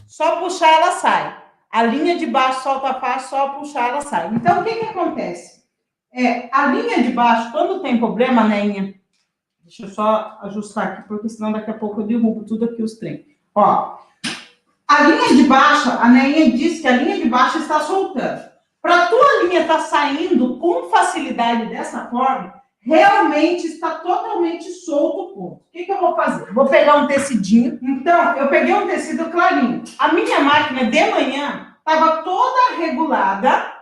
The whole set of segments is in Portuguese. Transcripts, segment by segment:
Só puxar, ela sai. A linha de baixo solta fácil, só puxar, ela sai. Então, o que acontece? A linha de baixo, quando tem problema, Neinha, deixa eu só ajustar aqui, porque senão daqui a pouco eu derrubo tudo aqui os trem. Ó, a linha de baixo, a Neinha disse que a linha de baixo está soltando. Para a tua linha estar saindo com facilidade dessa forma, realmente está totalmente solto o ponto. O que eu vou fazer? Vou pegar um tecidinho. Então, eu peguei um tecido clarinho. A minha máquina de manhã estava toda regulada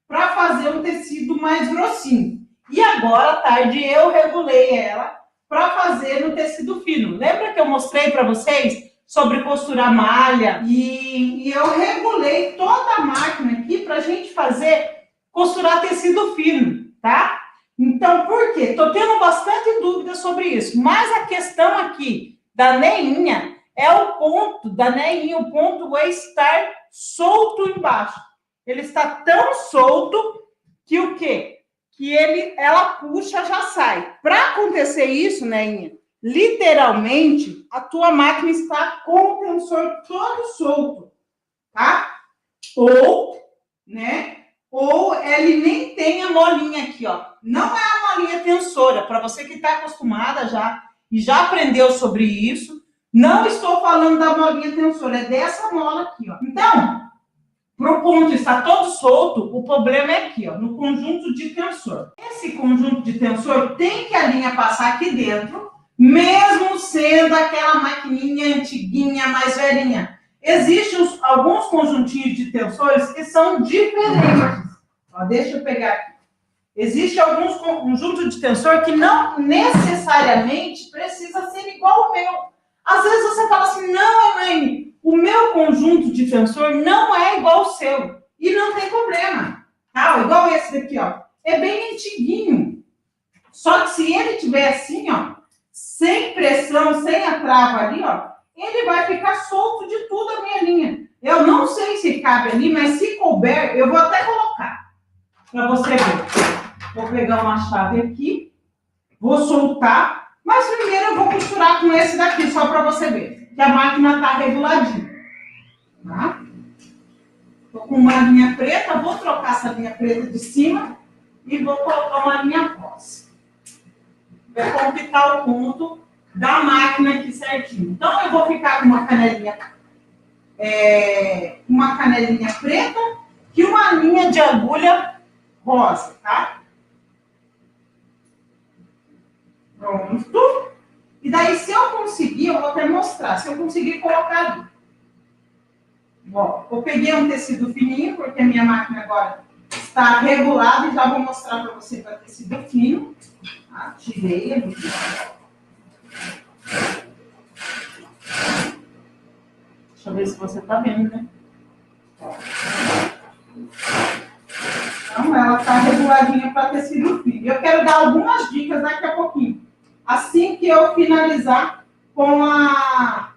para fazer um tecido mais grossinho. E agora, à tarde, eu regulei ela para fazer no tecido fino. Lembra que eu mostrei para vocês sobre costurar malha? E eu regulei toda a máquina aqui para a gente costurar tecido fino, tá? Então, por quê? Estou tendo bastante dúvida sobre isso. Mas a questão aqui da Neinha é o ponto da Neinha, o ponto é estar solto embaixo. Ele está tão solto que o quê? Que ela puxa, já sai. Para acontecer isso, Neinha, literalmente, a tua máquina está com o tensor todo solto, tá? Ou ele nem tem a molinha aqui, ó. Não é a molinha tensora. Para você que está acostumada já e já aprendeu sobre isso, não estou falando da molinha tensora, é dessa mola aqui, ó. Então, para o ponto estar todo solto, o problema é aqui, ó, no conjunto de tensor. Esse conjunto de tensor tem que a linha passar aqui dentro, mesmo sendo aquela maquininha antiguinha, mais velhinha. Existem alguns conjuntinhos de tensores que são diferentes. Ó, deixa eu pegar aqui. Existem alguns conjuntos de tensor que não necessariamente precisa ser igual ao meu. Às vezes você fala assim, não, mãe, o meu conjunto de tensor não é igual ao seu. E não tem problema. Tá? Igual esse daqui, ó. É bem antiguinho. Só que se ele tiver assim, ó, sem pressão, sem a trava ali, ó, ele vai ficar solto de tudo a minha linha. Eu não sei se cabe ali, mas se couber, eu vou até colocar. Para você ver. Vou pegar uma chave aqui. Vou soltar. Mas primeiro eu vou costurar com esse daqui, só para você ver. Que a máquina está reguladinha. Tá? Tô com uma linha preta. Vou trocar essa linha preta de cima. E vou colocar uma linha rosa. Vai complicar o ponto da máquina aqui certinho. Então, eu vou ficar com uma canelinha preta e uma linha de agulha rosa, tá? Pronto. E daí, se eu conseguir, eu vou até mostrar. Se eu conseguir colocar ali. Ó, eu peguei um tecido fininho, porque a minha máquina agora está regulada. E já vou mostrar para você que é tecido fino. Tá? Tirei ali. Deixa eu ver se você tá vendo, né? Então, ela tá reguladinha para tecido fino. Eu quero dar algumas dicas daqui a pouquinho. Assim que eu finalizar com a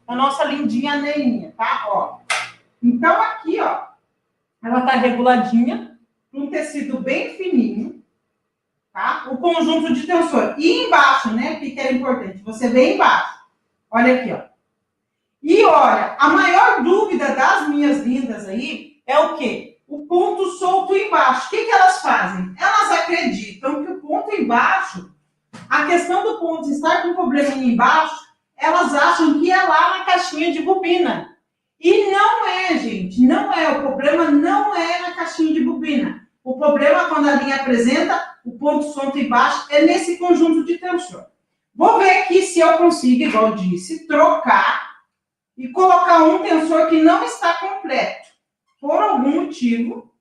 nossa lindinha Neinha, tá? Ó. Então, aqui, ó, ela tá reguladinha, um tecido bem fininho, tá? O conjunto de tensor. E embaixo, né? O que é importante? Você vê embaixo. Olha aqui, ó. E olha, a maior dúvida das minhas lindas aí é o quê? O ponto solto embaixo. O que elas fazem? Elas acreditam que o ponto embaixo, a questão do ponto estar com probleminha embaixo, elas acham que é lá na caixinha de bobina. E não é, gente. Não é. O problema não é na caixinha de bobina. O problema, quando a linha apresenta o ponto solto embaixo, é nesse conjunto de tensor. Vou ver aqui se eu consigo, igual eu disse, trocar e colocar um tensor que não está completo. Por algum motivo,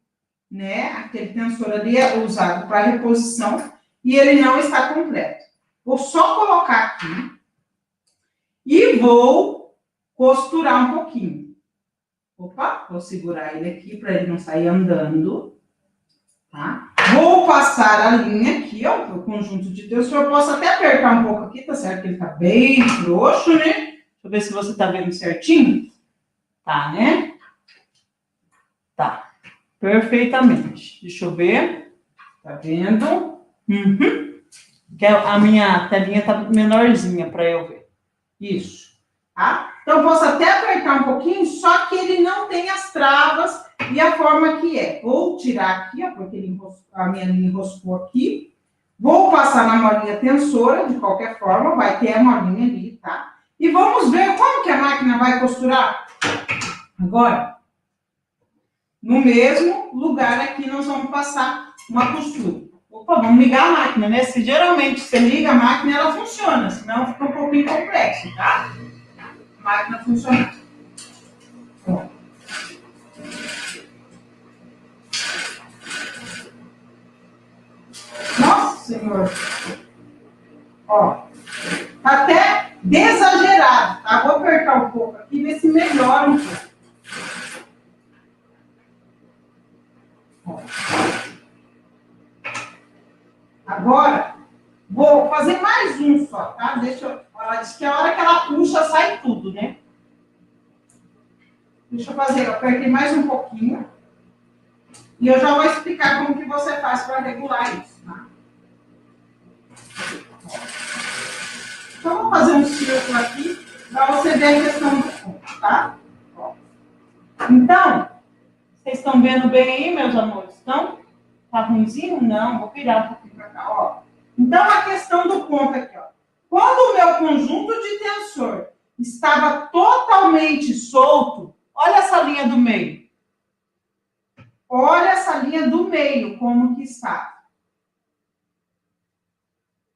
né? Aquele tensor ali é usado para reposição e ele não está completo. Vou só colocar aqui e vou costurar um pouquinho. Opa, vou segurar ele aqui para ele não sair andando. Tá? Vou passar a linha aqui, ó, o conjunto de tensor. Eu posso até apertar um pouco aqui, tá certo? Que ele tá bem frouxo, né? Deixa eu ver se você tá vendo certinho. Tá, né? Tá. Perfeitamente. Deixa eu ver. Tá vendo? Uhum. Que a minha telinha está menorzinha para eu ver. Isso. Tá? Então, eu posso até apertar um pouquinho, só que ele não tem as travas e a forma que é. Vou tirar aqui, ó, porque a minha linha enroscou aqui. Vou passar na molinha tensora, de qualquer forma, vai ter a molinha ali, tá? E vamos ver como que a máquina vai costurar. Agora, no mesmo lugar aqui, nós vamos passar uma costura. Opa, vamos ligar a máquina, né? Se geralmente você liga a máquina, ela funciona, senão fica um pouquinho complexo, tá? A máquina funciona. Ó. Nossa Senhora! Ó, tá até desexagerado, tá? Vou apertar um pouco aqui, ver se melhora um pouco. Ó. Agora, vou fazer mais um só, tá? Ela disse que a hora que ela puxa, sai tudo, né? Deixa eu fazer, eu apertei mais um pouquinho. E eu já vou explicar como que você faz para regular isso, tá? Então, vou fazer um círculo aqui para você ver a questão do ponto, tá? Ó. Então, vocês estão vendo bem aí, meus amores? Então, tá ruimzinho? Não, vou virar um pouquinho para cá, ó. Então, a questão do ponto aqui, ó. Quando o meu conjunto de tensor estava totalmente solto, olha essa linha do meio. Olha essa linha do meio, como que está.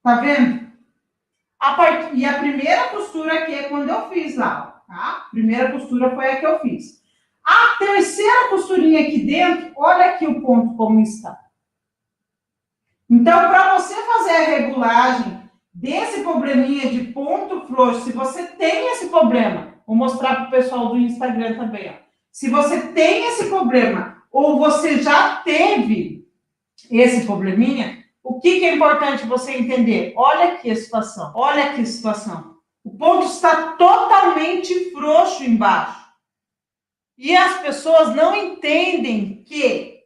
Tá vendo? E a primeira costura aqui é quando eu fiz lá, tá? A primeira costura foi a que eu fiz. A terceira costurinha aqui dentro, olha aqui o ponto como está. Então, para você fazer a regulagem desse probleminha de ponto frouxo, se você tem esse problema, vou mostrar para o pessoal do Instagram também, ó. Se você tem esse problema, ou você já teve esse probleminha, o que é importante você entender? Olha aqui a situação, olha aqui a situação. O ponto está totalmente frouxo embaixo. E as pessoas não entendem que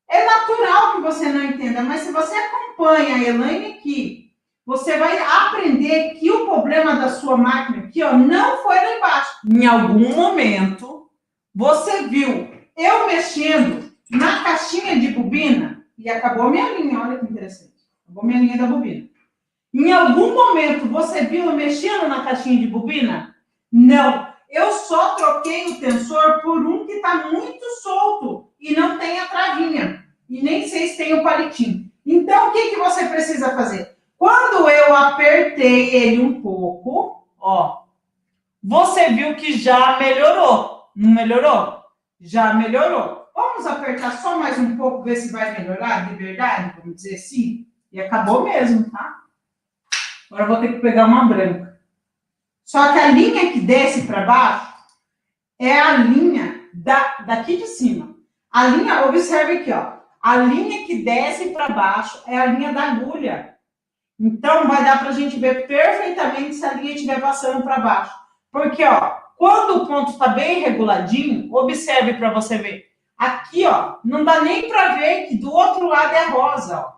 é natural que você não entenda, mas se você acompanha a Elaine aqui, você vai aprender que o problema da sua máquina aqui, ó, não foi lá embaixo. Em algum momento, você viu eu mexendo na caixinha de bobina e acabou minha linha, olha que interessante. Acabou minha linha da bobina. Em algum momento, você viu eu mexendo na caixinha de bobina? Não. Eu só troquei o tensor por um que está muito solto e não tem a travinha. E nem sei se tem o palitinho. Então, o que você precisa fazer? Quando eu apertei ele um pouco, ó, você viu que já melhorou. Não melhorou? Já melhorou. Vamos apertar só mais um pouco, ver se vai melhorar de verdade, vamos dizer assim. E acabou mesmo, tá? Agora eu vou ter que pegar uma branca. Só que a linha que desce para baixo é a linha daqui de cima. A linha, observe aqui, ó. A linha que desce para baixo é a linha da agulha. Então, vai dar para a gente ver perfeitamente se a linha estiver passando para baixo. Porque, ó, quando o ponto está bem reguladinho, observe para você ver. Aqui, ó, não dá nem para ver que do outro lado é rosa, ó.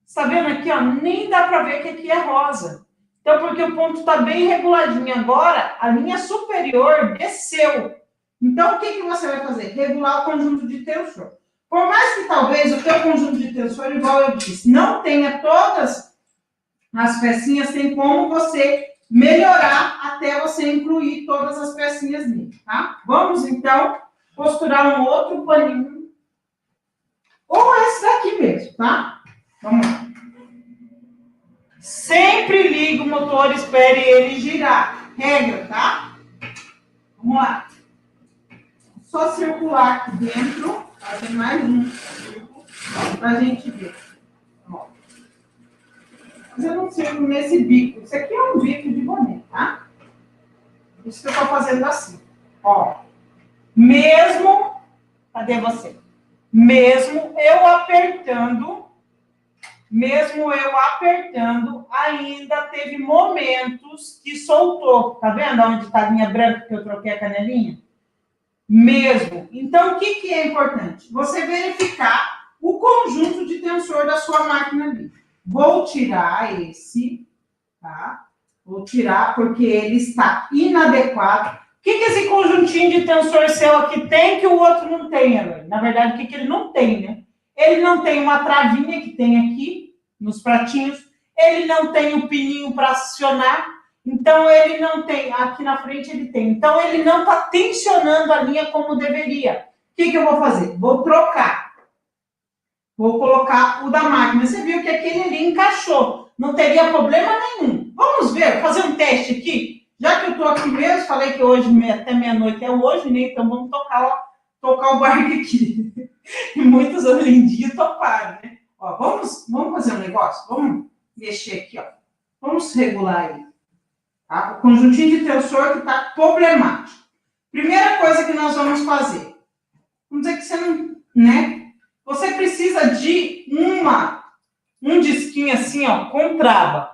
Está vendo aqui, ó? Nem dá para ver que aqui é rosa. Então, porque o ponto está bem reguladinho agora, a linha superior desceu. Então, o que você vai fazer? Regular o conjunto de tensor. Por mais que talvez o teu conjunto de tensor, igual eu disse, não tenha todas as pecinhas, tem como você melhorar até você incluir todas as pecinhas nele, tá? Vamos, então, costurar um outro paninho. Ou esse daqui mesmo, tá? Vamos lá. Sempre liga o motor, espere ele girar. Regra, tá? Vamos lá. Só circular aqui dentro, fazer mais um círculo, pra gente ver. Ó. Fazendo um círculo nesse bico. Isso aqui é um bico de boné, tá? Isso que eu tô fazendo assim. Ó. Mesmo, cadê você? Mesmo eu apertando, ainda teve momentos que soltou. Tá vendo onde tá a linha branca que eu troquei a canelinha? Mesmo. Então, o que é importante? Você verificar o conjunto de tensor da sua máquina ali. Vou tirar esse, tá? Vou tirar porque ele está inadequado. O que esse conjuntinho de tensor seu aqui tem que o outro não tem, Eloy? Na verdade, o que ele não tem, né? Ele não tem uma travinha que tem aqui nos pratinhos. Ele não tem o pininho para acionar. Então, ele não tem. Aqui na frente ele tem. Então, ele não está tensionando a linha como deveria. O que eu vou fazer? Vou trocar. Vou colocar o da máquina. Você viu que aquele ali encaixou. Não teria problema nenhum. Vamos ver, fazer um teste aqui. Já que eu estou aqui mesmo, falei que hoje, até meia-noite é hoje, né? Então vamos tocar o barco aqui. E muitos hoje em dia toparam, né? Ó, vamos fazer um negócio? Vamos mexer aqui, ó. Vamos regular ele. Tá? O conjuntinho de tensor que está problemático. Primeira coisa que nós vamos fazer. Vamos dizer que você não, né? Você precisa de um disquinho assim, ó, com trava.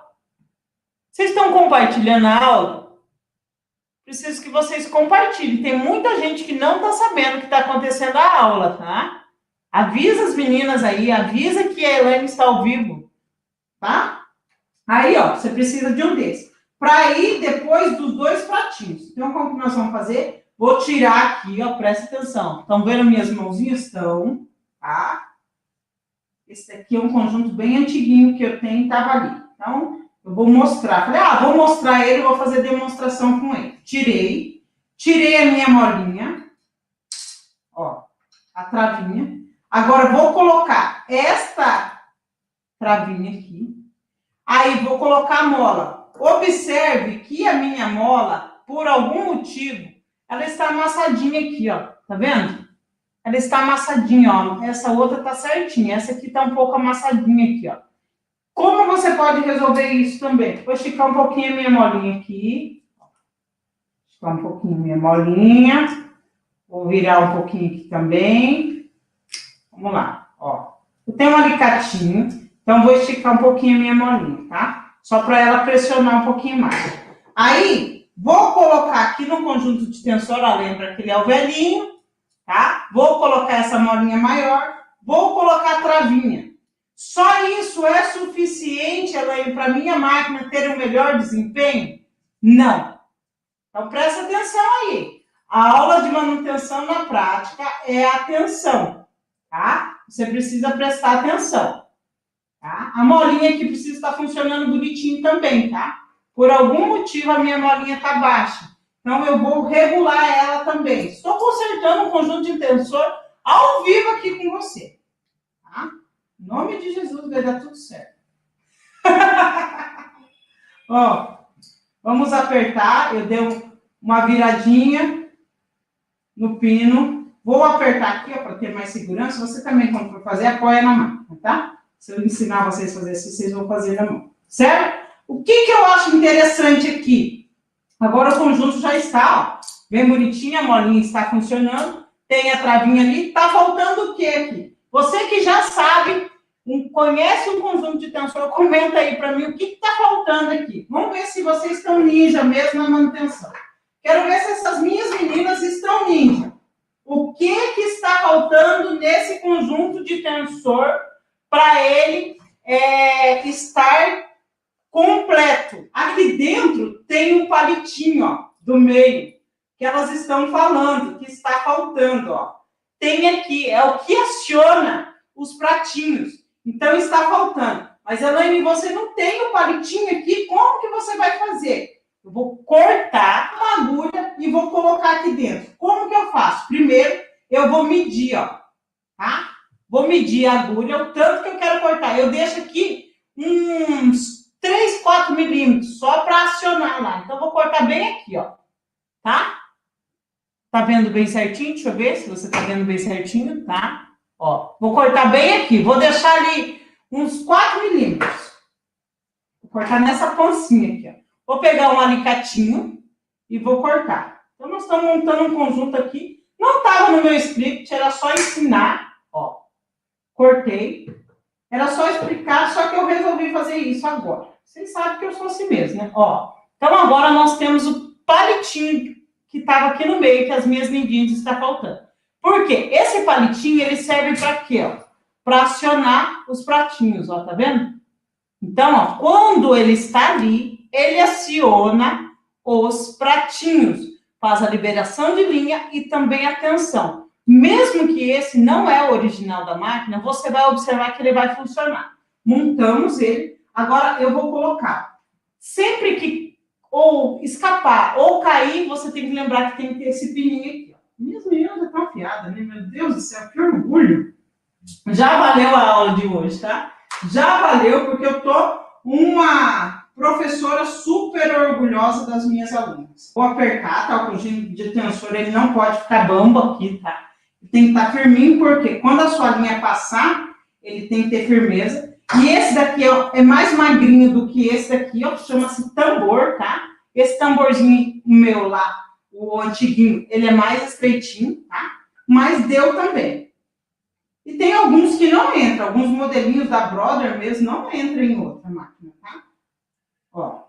Vocês estão compartilhando a aula? Preciso que vocês compartilhem. Tem muita gente que não está sabendo o que está acontecendo na aula, tá? Avisa as meninas aí, avisa que a Elaine está ao vivo, tá? Aí, ó, você precisa de um desses. Para ir depois dos dois pratinhos. Então, como que nós vamos fazer? Vou tirar aqui, ó, presta atenção. Estão vendo minhas mãozinhas? Estão, tá? Esse aqui é um conjunto bem antiguinho que eu tenho e estava ali. Então, eu vou mostrar. Falei, vou mostrar ele, vou fazer demonstração com ele. Tirei a minha molinha, ó, a travinha. Agora, vou colocar esta travinha aqui. Aí, vou colocar a mola. Observe que a minha mola, por algum motivo, ela está amassadinha aqui, ó. Tá vendo? Ela está amassadinha, ó. Essa outra tá certinha. Essa aqui tá um pouco amassadinha aqui, ó. Como você pode resolver isso também? Vou esticar um pouquinho a minha molinha aqui. Esticar um pouquinho a minha molinha. Vou virar um pouquinho aqui também. Vamos lá, ó. Eu tenho um alicatinho, então vou esticar um pouquinho a minha molinha, tá? Só para ela pressionar um pouquinho mais. Aí, vou colocar aqui no conjunto de tensor, ó, lembra que ele é o velhinho, tá? Vou colocar essa molinha maior, vou colocar a travinha. Só isso é suficiente, Elaine, para minha máquina ter um melhor desempenho? Não. Então, presta atenção aí. A aula de manutenção na prática é atenção, tá? Você precisa prestar atenção, tá? A molinha aqui precisa estar funcionando bonitinho também, tá? Por algum motivo, a minha molinha está baixa. Então, eu vou regular ela também. Estou consertando um conjunto de tensor ao vivo aqui com você, tá? Em nome de Jesus, vai dar tudo certo. Ó, vamos apertar. Eu dei uma viradinha no pino. Vou apertar aqui, ó, para ter mais segurança. Você também, quando for fazer, apoia na mão, tá? Se eu ensinar vocês a fazer assim, vocês vão fazer na mão, certo? O que eu acho interessante aqui? Agora o conjunto já está, ó, bem bonitinho, a molinha está funcionando. Tem a travinha ali. Tá faltando o que aqui? Você que já sabe, conhece um conjunto de tensor, comenta aí para mim o que está faltando aqui. Vamos ver se vocês estão ninja mesmo na manutenção. Quero ver se essas minhas meninas estão ninja. O que está faltando nesse conjunto de tensor para ele estar completo? Aqui dentro tem um palitinho, ó, do meio, que elas estão falando, que está faltando, ó. Tem aqui, é o que aciona os pratinhos. Então, está faltando. Mas, Elaine, você não tem o palitinho aqui, como que você vai fazer? Eu vou cortar uma agulha e vou colocar aqui dentro. Como que eu faço? Primeiro, eu vou medir, ó, tá? Vou medir a agulha, o tanto que eu quero cortar. Eu deixo aqui uns 3, 4 milímetros, só para acionar lá. Então, eu vou cortar bem aqui, ó, tá? Tá vendo bem certinho? Deixa eu ver se você tá vendo bem certinho, tá? Ó, vou cortar bem aqui. Vou deixar ali uns 4 milímetros. Vou cortar nessa poncinha aqui, ó. Vou pegar um alicatinho e vou cortar. Então, nós estamos montando um conjunto aqui. Não estava no meu script, era só ensinar, ó. Cortei. Era só explicar, só que eu resolvi fazer isso agora. Vocês sabem que eu sou assim mesmo, né? Ó, então, agora nós temos o palitinho que estava aqui no meio, que as minhas medidas estão faltando. Por quê? Esse palitinho, ele serve para quê, ó? Para acionar os pratinhos, ó, tá vendo? Então, ó, quando ele está ali, ele aciona os pratinhos, faz a liberação de linha e também a tensão. Mesmo que esse não é o original da máquina, você vai observar que ele vai funcionar. Montamos ele, agora eu vou colocar. Sempre que ou escapar ou cair, você tem que lembrar que tem que ter esse pininho aqui. Minhas meninas estão afiadas, né? Meu Deus do céu, que orgulho! Já valeu a aula de hoje, tá? Já valeu, porque eu tô uma professora super orgulhosa das minhas alunas. Vou apertar, tá? O conjunto de tensor, ele não pode ficar bambo aqui, tá? Tem que estar firminho, porque quando a sua linha passar, ele tem que ter firmeza. E esse daqui ó, é mais magrinho do que esse daqui, ó, chama-se tambor, tá? Esse tamborzinho meu lá, o antiguinho, ele é mais estreitinho, tá? Mas deu também. E tem alguns que não entram, alguns modelinhos da Brother mesmo não entram em outra máquina, tá? Ó.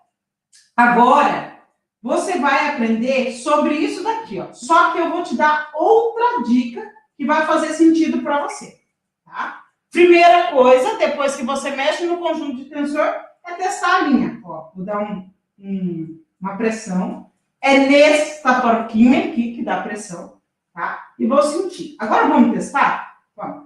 Agora, você vai aprender sobre isso daqui, ó. Só que eu vou te dar outra dica que vai fazer sentido para você, tá? Primeira coisa, depois que você mexe no conjunto de tensor, é testar a linha. Ó, vou dar uma pressão. É nesta porquinha aqui que dá pressão, tá? E vou sentir. Agora vamos testar? Vamos.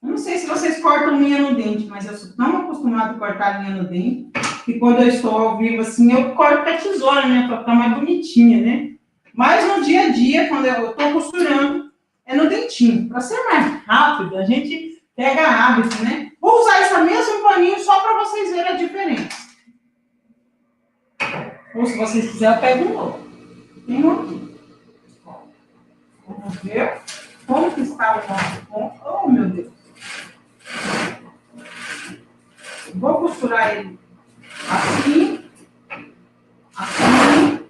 Eu não sei se vocês cortam linha no dente, mas eu sou tão acostumada a cortar linha no dente que quando eu estou ao vivo assim, eu corto com a tesoura, né? Pra ficar mais bonitinha, né? Mas no dia a dia, quando eu estou costurando, é no dentinho. Para ser mais rápido, a gente pega hábito, né? Vou usar esse mesmo paninho só para vocês verem a diferença. Ou se vocês quiserem, eu pego um novo. Tem um aqui. Vamos ver como que está o nosso ponto. Oh, meu Deus. Vou costurar ele assim, assim,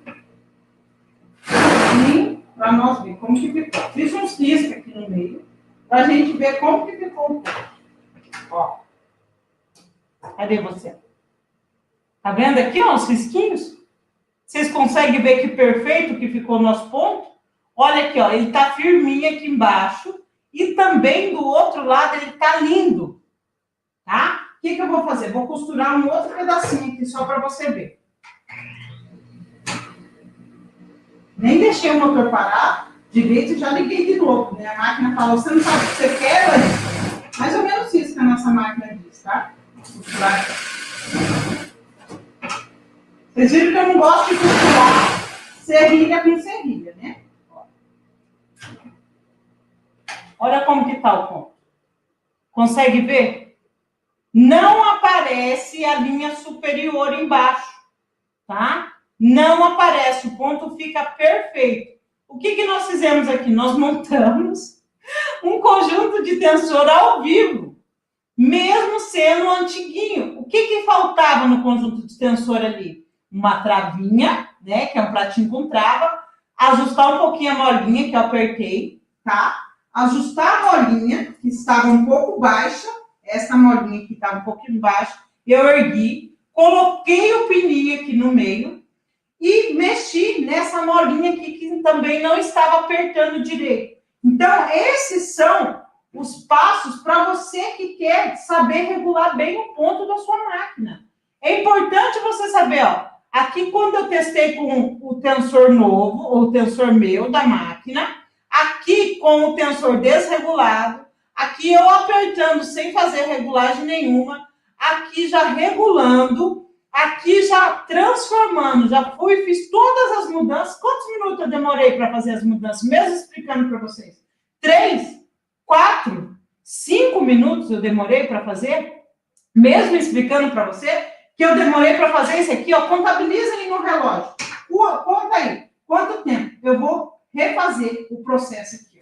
assim, para nós ver como que ficou. Fiz uns riscos aqui no meio, para a gente ver como que ficou o ponto. Ó. Cadê você? Tá vendo aqui, ó, os risquinhos? Vocês conseguem ver que perfeito que ficou o nosso ponto? Olha aqui, ó, ele tá firminho aqui embaixo e também do outro lado ele tá lindo, tá? O que eu vou fazer? Vou costurar um outro pedacinho aqui só para você ver. Nem deixei o motor parar direito e já liguei de novo, né? A máquina falou, você não sabe o que você quer, Larissa? Mais ou menos isso que a nossa máquina diz, tá? Costurar. Vocês viram que eu não gosto de costurar serrilha com serrilha, né? Olha como que tá o ponto. Consegue ver? Não aparece a linha superior embaixo, tá? Não aparece, o ponto fica perfeito. O que nós fizemos aqui? Nós montamos um conjunto de tensor ao vivo, mesmo sendo antiguinho. O que faltava no conjunto de tensor ali? Uma travinha, né, que é um pratinho com trava, ajustar um pouquinho a molinha que eu apertei, tá? Ajustar a molinha, que estava um pouco baixa, essa molinha que estava um pouquinho baixa, eu ergui, coloquei o pininho aqui no meio e mexi nessa molinha aqui que também não estava apertando direito. Então, esses são os passos para você que quer saber regular bem o ponto da sua máquina. É importante você saber, ó, aqui quando eu testei com o tensor novo, ou o tensor meu da máquina, aqui com o tensor desregulado, aqui eu apertando sem fazer regulagem nenhuma, aqui já regulando, aqui já transformando, já fui, fiz todas as mudanças. Quantos minutos eu demorei para fazer as mudanças, mesmo explicando para vocês? 3, 4, 5 minutos eu demorei para fazer, mesmo explicando para você que eu demorei para fazer isso aqui, ó, contabiliza aí no relógio. Conta aí, quanto tempo eu vou refazer o processo aqui.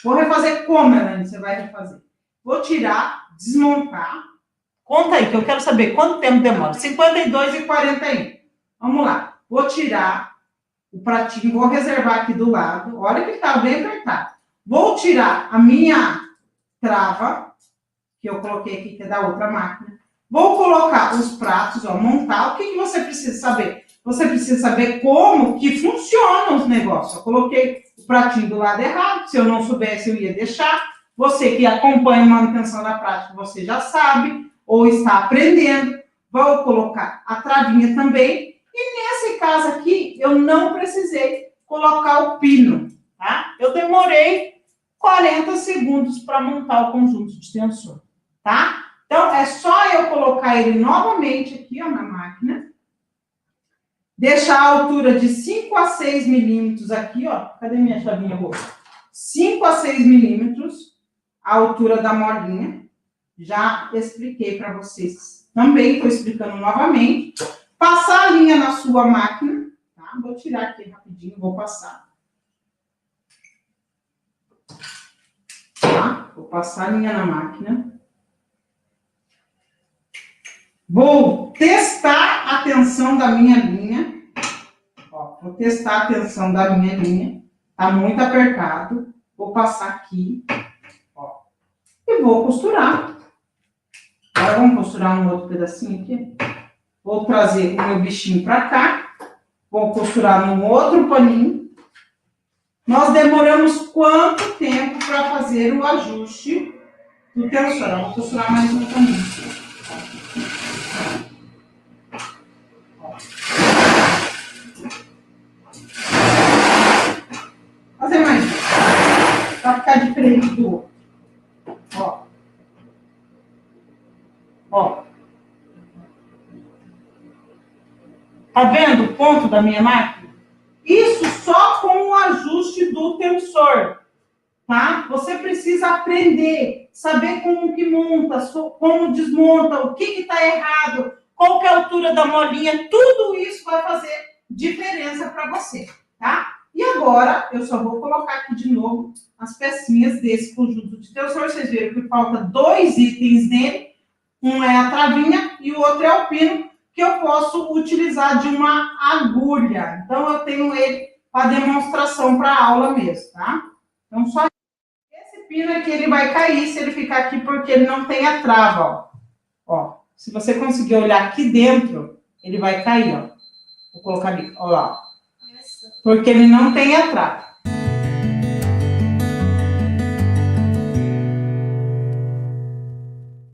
Vou refazer como, Elaine, você vai refazer? Vou tirar, desmontar. Conta aí, que eu quero saber quanto tempo demora. 52 e 41. Vamos lá. Vou tirar o pratinho, vou reservar aqui do lado. Olha que está bem apertado. Vou tirar a minha trava, que eu coloquei aqui, que é da outra máquina. Vou colocar os pratos, ó, montar. O que você precisa saber? Você precisa saber como que funcionam os negócios. Eu coloquei o pratinho do lado errado. Se eu não soubesse, eu ia deixar. Você que acompanha a manutenção da prática, você já sabe. ou está aprendendo, vou colocar a travinha também. E nesse caso aqui, eu não precisei colocar o pino, tá? Eu demorei 40 segundos para montar o conjunto de tensor, tá? Então, é só eu colocar ele novamente aqui, ó, na máquina. Deixar a altura de 5 a 6 milímetros aqui, ó. Cadê minha chavinha roxa? 5 a 6 milímetros, a altura da molinha. Já expliquei para vocês. Também estou explicando novamente. Passar a linha na sua máquina, tá? Vou tirar aqui rapidinho, vou passar. Tá? Vou passar a linha na máquina. Vou testar a tensão da minha linha. Ó, vou testar a tensão da minha linha. Tá muito apertado. Vou passar aqui. Ó, e vou costurar. Agora vamos costurar um outro pedacinho aqui. Vou trazer o meu bichinho para cá. Vou costurar num outro paninho. Nós demoramos quanto tempo para fazer o ajuste do tensor? Eu vou costurar mais um paninho. Fazer mais um, para ficar diferente do outro. Ó. Ó. Tá vendo o ponto da minha máquina? Isso só com o ajuste do tensor, tá? Você precisa aprender, saber como que monta, como desmonta, o que está errado, qual que é a altura da molinha, tudo isso vai fazer diferença para você, tá? E agora, eu só vou colocar aqui de novo as pecinhas desse conjunto de tensor. Vocês viram que falta 2 itens nele. Um é a travinha e o outro é o pino, que eu posso utilizar de uma agulha. Então, eu tenho ele para demonstração para a aula mesmo, tá? Então, só esse pino é que ele vai cair se ele ficar aqui, porque ele não tem a trava, ó. Ó, se você conseguir olhar aqui dentro, ele vai cair, ó. Vou colocar ali, ó lá. Porque ele não tem a trava.